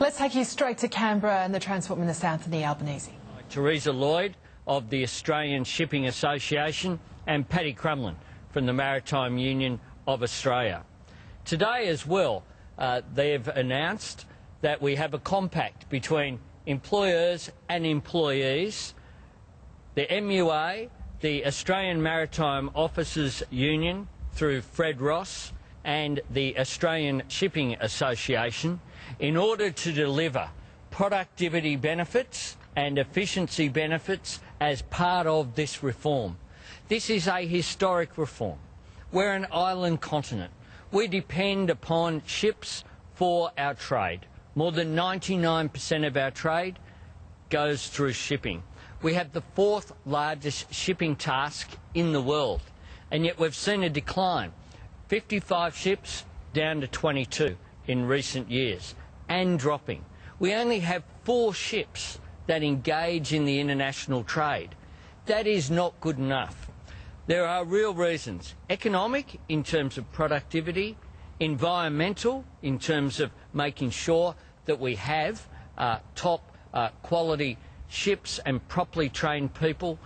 Let's take you straight to Canberra and the Transport Minister Anthony Albanese. Teresa Lloyd of the Australian Shipping Association and Paddy Crumlin from the Maritime Union of Australia. Today as well, they've announced that we have a compact between employers and employees, the MUA, the Australian Maritime Officers Union through Fred Ross and the Australian Shipping Association in order to deliver productivity benefits and efficiency benefits as part of this reform. This is a historic reform. We're an island continent. We depend upon ships for our trade. More than 99% of our trade goes through shipping. We have the fourth largest shipping task in the world, and yet we've seen a decline. 55 ships down to 22 in recent years, and dropping. We only have 4 ships that engage in the international trade. That is not good enough. There are real reasons. Economic, in terms of productivity, environmental, in terms of making sure that we have top quality ships and properly trained people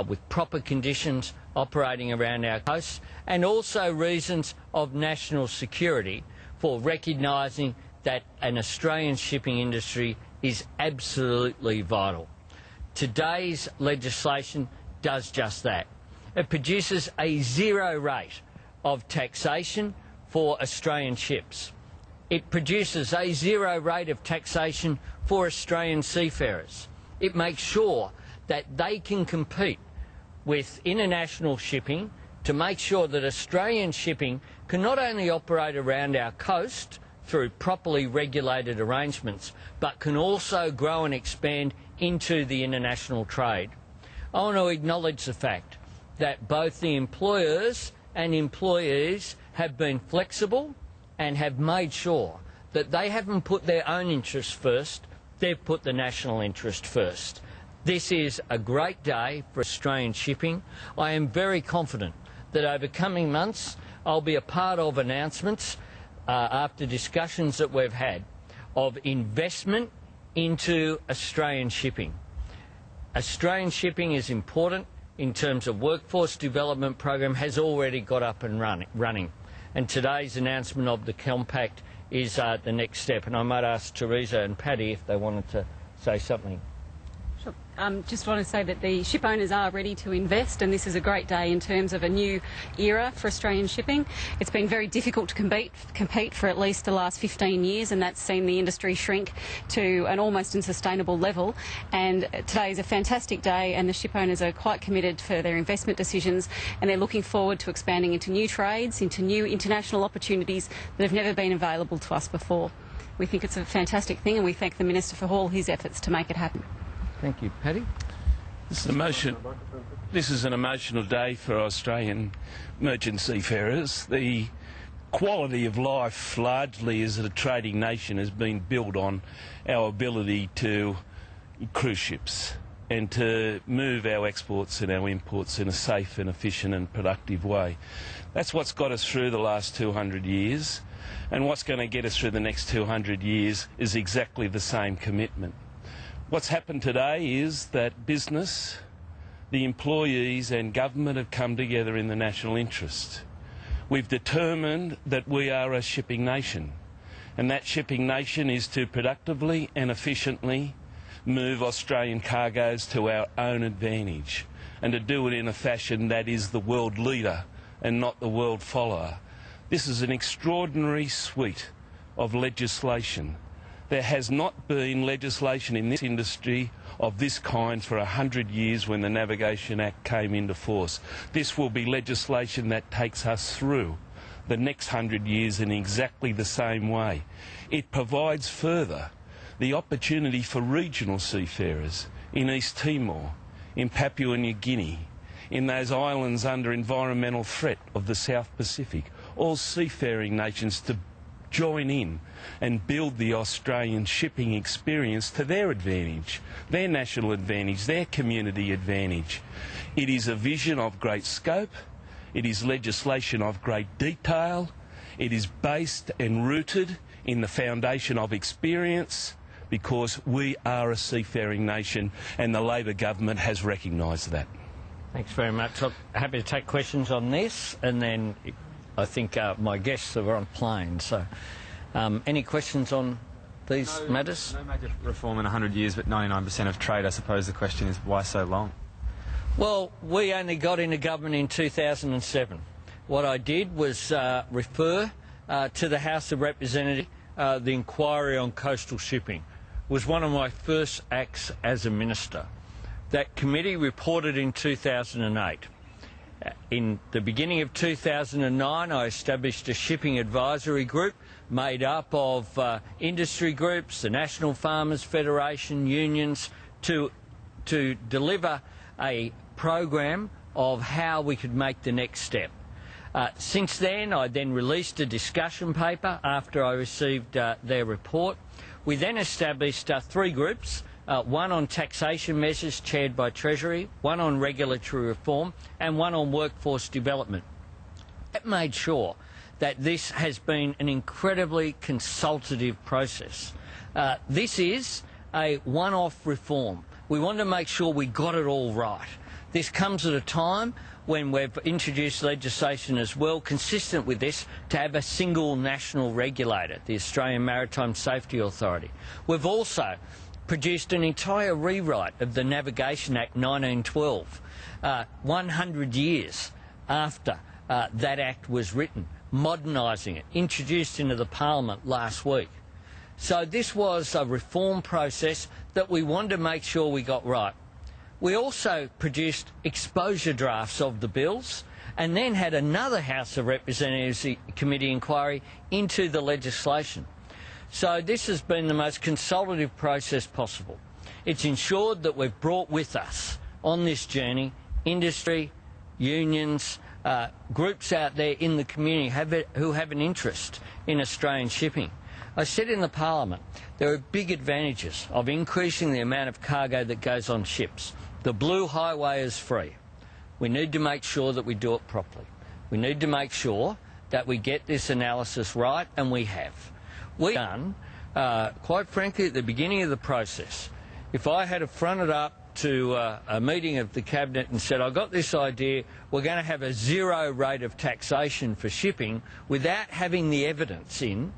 with proper conditions operating around our coasts, and also reasons of national security for recognising that an Australian shipping industry is absolutely vital. Today's legislation does just that. It produces a zero rate of taxation for Australian ships. It produces a zero rate of taxation for Australian seafarers. It makes sure that they can compete with international shipping to make sure that Australian shipping can not only operate around our coast through properly regulated arrangements, but can also grow and expand into the international trade. I want to acknowledge the fact that both the employers and employees have been flexible and have made sure that they haven't put their own interests first, they've put the national interest first. This is a great day for Australian shipping. I am very confident that over coming months I'll be a part of announcements after discussions that we've had of investment into Australian shipping. Australian shipping is important in terms of workforce development program, has already got up and running. And today's announcement of the compact is the next step. And I might ask Teresa and Paddy if they wanted to say something. Sure. Just want to say that the ship owners are ready to invest, and this is a great day in terms of a new era for Australian shipping. It's been very difficult to compete for at least the last 15 years, and that's seen the industry shrink to an almost unsustainable level. And today is a fantastic day, and the ship owners are quite committed for their investment decisions, and they're looking forward to expanding into new trades, into new international opportunities that have never been available to us before. We think it's a fantastic thing, and we thank the Minister for all his efforts to make it happen. Thank you. Paddy? This is an emotional day for Australian merchant seafarers. The quality of life, largely as a trading nation, has been built on our ability to cruise ships and to move our exports and our imports in a safe and efficient and productive way. That's what's got us through the last 200 years, and what's going to get us through the next 200 years is exactly the same commitment. What's happened today is that business, the employees and government have come together in the national interest. We've determined that we are a shipping nation, and that shipping nation is to productively and efficiently move Australian cargoes to our own advantage, and to do it in a fashion that is the world leader and not the world follower. This is an extraordinary suite of legislation. There has not been legislation in this industry of this kind for 100 years when the Navigation Act came into force. This will be legislation that takes us through the next 100 years in exactly the same way. It provides further the opportunity for regional seafarers in East Timor, in Papua New Guinea, in those islands under environmental threat of the South Pacific, all seafaring nations to join in and build the Australian shipping experience to their advantage, their national advantage, their community advantage. It is a vision of great scope, it is legislation of great detail, it is based and rooted in the foundation of experience, because we are a seafaring nation and the Labor government has recognised that. Thanks very much. I'm happy to take questions on this, and then I think my guests are on plane. So, any questions on these matters? No major reform in 100 years, but 99% of trade. I suppose the question is, why so long? Well, we only got into government in 2007. What I did was refer to the House of Representatives the inquiry on coastal shipping. It was one of my first acts as a minister. That committee reported in 2008. In the beginning of 2009, I established a shipping advisory group made up of industry groups, the National Farmers Federation, unions, to deliver a program of how we could make the next step. Since then, I then released a discussion paper after I received their report. We then established 3 groups, one on taxation measures chaired by Treasury, one on regulatory reform and one on workforce development. That made sure that this has been an incredibly consultative process. This is a one-off reform. We want to make sure we got it all right. This comes at a time when we've introduced legislation as well consistent with this to have a single national regulator, the Australian Maritime Safety Authority. We've also produced an entire rewrite of the Navigation Act 1912, 100 years after that act was written, modernising it, introduced into the Parliament last week. So this was a reform process that we wanted to make sure we got right. We also produced exposure drafts of the bills and then had another House of Representatives committee inquiry into the legislation. So this has been the most consultative process possible. It's ensured that we've brought with us on this journey industry, unions, groups out there in the community who have an interest in Australian shipping. I said in the Parliament there are big advantages of increasing the amount of cargo that goes on ships. The blue highway is free. We need to make sure that we do it properly. We need to make sure that we get this analysis right, and we have. We've done, quite frankly, at the beginning of the process, if I had fronted up to a meeting of the Cabinet and said, I've got this idea, we're going to have a 0 rate of taxation for shipping without having the evidence in,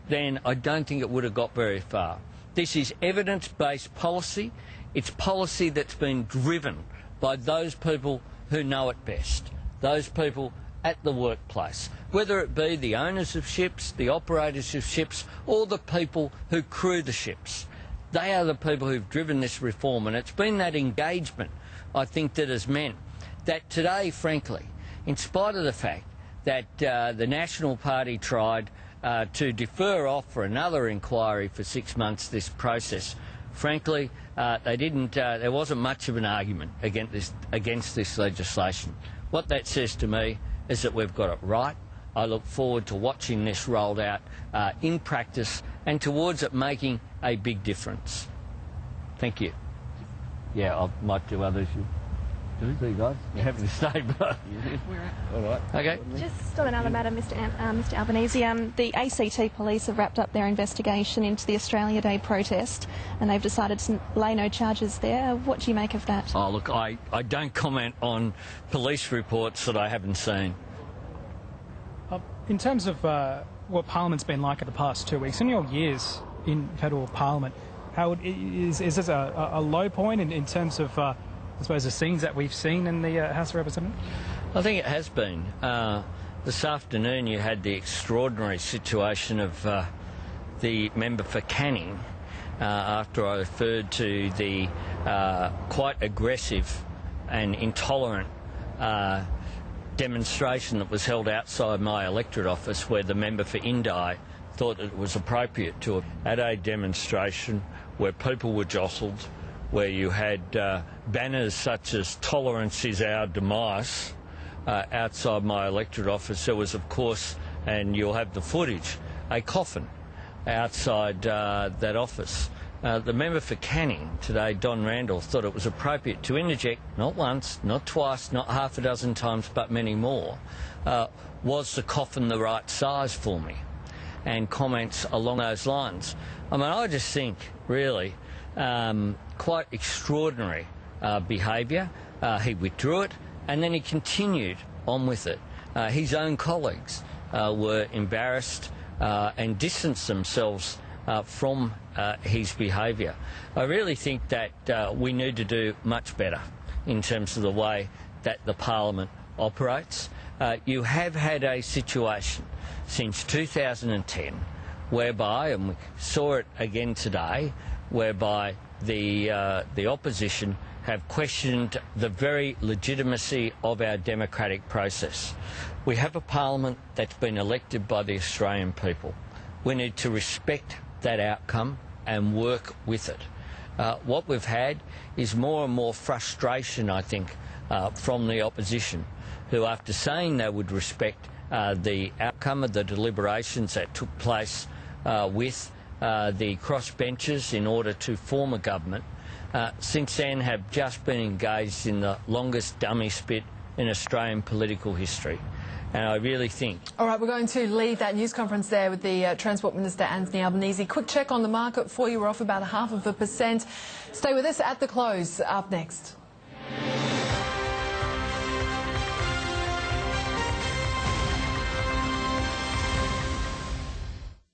then I don't think it would have got very far. This is evidence-based policy. It's policy that's been driven by those people who know it best, those people at the workplace, whether it be the owners of ships, the operators of ships, or the people who crew the ships. They are the people who've driven this reform, and it's been that engagement, I think, that has meant that today, frankly, in spite of the fact that the National Party tried to defer off for another inquiry for 6 months this process, frankly, they didn't. There wasn't much of an argument against this legislation. What that says to me is that we've got it right. I look forward to watching this rolled out in practice and towards it making a big difference. Thank you. Yeah, I might do others. Do you guys? You're happy to stay, but all right. Okay. Just on another matter, Mr Albanese, the ACT police have wrapped up their investigation into the Australia Day protest, and they've decided to lay no charges there. What do you make of that? Oh, look, I don't comment on police reports that I haven't seen. In terms of what Parliament's been like in the past 2 weeks, in your years in federal Parliament, is this a low point in terms of I suppose the scenes that we've seen in the House of Representatives? I think it has been. This afternoon you had the extraordinary situation of the member for Canning after I referred to the quite aggressive and intolerant demonstration that was held outside my electorate office, where the member for Indi thought that it was appropriate to, at a demonstration where people were jostled, where you had banners such as "Tolerance is our demise" outside my electorate office. There was, of course, and you'll have the footage, a coffin outside that office. The member for Canning today, Don Randall, thought it was appropriate to interject, not once, not twice, not half a dozen times, but many more. Was the coffin the right size for me? and comments along those lines. I mean, I just think, really, quite extraordinary behaviour. He withdrew it and then he continued on with it. His own colleagues were embarrassed and distanced themselves from his behaviour. I really think that we need to do much better in terms of the way that the Parliament operates. You have had a situation since 2010 whereby, and we saw it again today, whereby the opposition have questioned the very legitimacy of our democratic process. We have a Parliament that's been elected by the Australian people. We need to respect that outcome and work with it. What we've had is more and more frustration, I think, from the opposition, who, after saying they would respect the outcome of the deliberations that took place with the crossbenchers in order to form a government, since then have just been engaged in the longest dummy spit in Australian political history. And I really think... All right, we're going to leave that news conference there with the Transport Minister, Anthony Albanese. Quick check on the market for you. We're off about 0.5%. Stay with us at the close. Up next.